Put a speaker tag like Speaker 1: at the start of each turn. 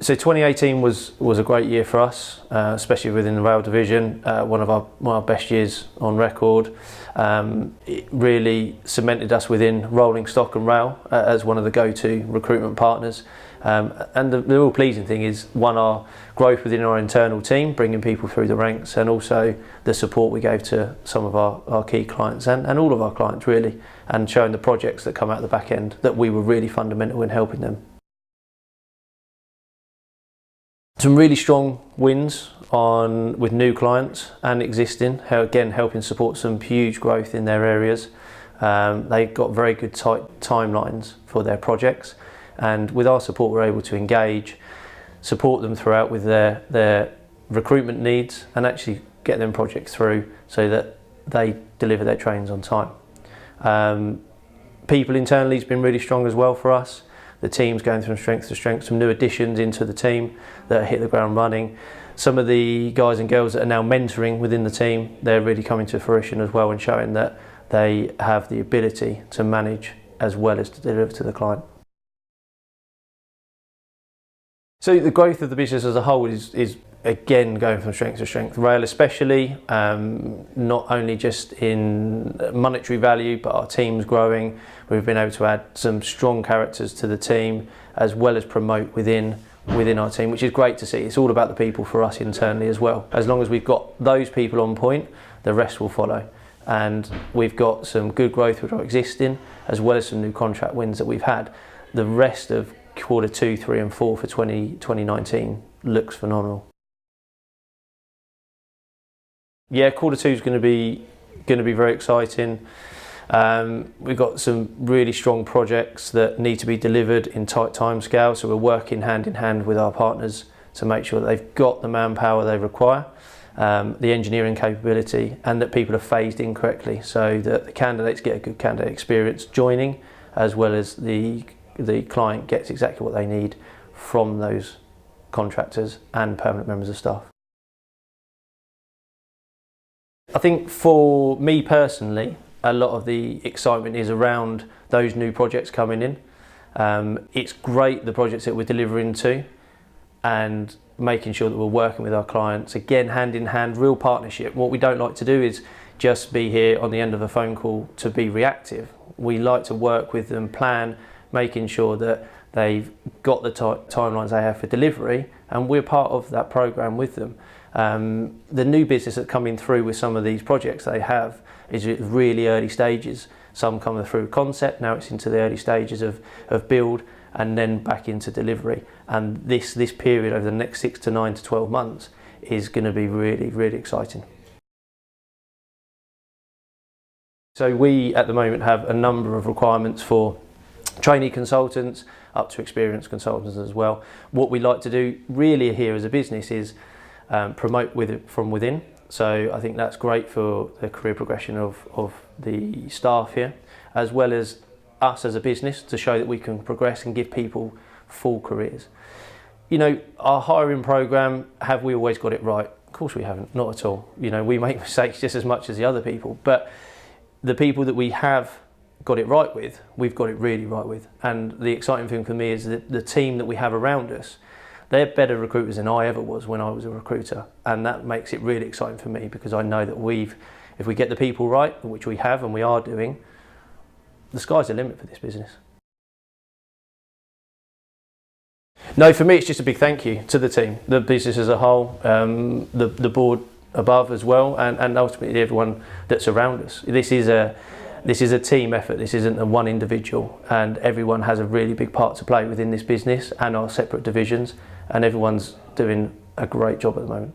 Speaker 1: So 2018 was a great year for us, especially within the rail division, one of our best years on record. It really cemented us within rolling stock and rail as one of the go-to recruitment partners. And the real pleasing thing is, one, our growth within our internal team, bringing people through the ranks, and also the support we gave to some of our key clients and all of our clients really, and showing the projects that come out the back end that we were really fundamental in helping them. Some really strong wins with new clients and existing, again helping support some huge growth in their areas. They got very good tight timelines for their projects, and with our support we're able to engage, support them throughout with their recruitment needs, and actually get them projects through so that they deliver their trains on time. People internally has been really strong as well for us. The team's going from strength to strength, some new additions into the team that hit the ground running. Some of the guys and girls that are now mentoring within the team, they're really coming to fruition as well, and showing that they have the ability to manage as well as to deliver to the client. So the growth of the business as a whole is again going from strength to strength. Rail especially, not only just in monetary value, but our team's growing. We've been able to add some strong characters to the team, as well as promote within our team, which is great to see. It's all about the people for us internally as well. As long as we've got those people on point, the rest will follow. And we've got some good growth with our existing, as well as some new contract wins that we've had. The rest of quarter 2, 3 and 4 for 2019 looks phenomenal. Yeah, quarter 2 is going to be very exciting. We've got some really strong projects that need to be delivered in tight timescale, so we're working hand in hand with our partners to make sure that they've got the manpower they require, the engineering capability, and that people are phased in correctly, so that the candidates get a good candidate experience joining, as well as the client gets exactly what they need from those contractors and permanent members of staff. I think for me personally, a lot of the excitement is around those new projects coming in. It's great, the projects that we're delivering to, and making sure that we're working with our clients, again hand in hand, real partnership. What we don't like to do is just be here on the end of a phone call to be reactive. We like to work with them, plan, making sure that they've got the timelines they have for delivery, and we're part of that program with them. The new business that's coming through with some of these projects they have is at really early stages. Some coming through concept, now it's into the early stages of build, and then back into delivery. And this period over the next 6 to 9 to 12 months is going to be really, really exciting. So we at the moment have a number of requirements for trainee consultants up to experienced consultants as well. What we like to do really here as a business is promote from within. So I think that's great for the career progression of the staff here, as well as us as a business, to show that we can progress and give people full careers. You know, our hiring program, have we always got it right? Of course we haven't, not at all. You know, we make mistakes just as much as the other people, but the people that we have got it right with, we've got it really right with. And the exciting thing for me is that the team that we have around us, they're better recruiters than I ever was when I was a recruiter, and that makes it really exciting for me, because I know that if we get the people right, which we have and we are doing, the sky's the limit for this business. No, for me it's just a big thank you to the team, the business as a whole, the board above as well, and ultimately everyone that's around us. This is a team effort, this isn't a one individual, and everyone has a really big part to play within this business and our separate divisions, and everyone's doing a great job at the moment.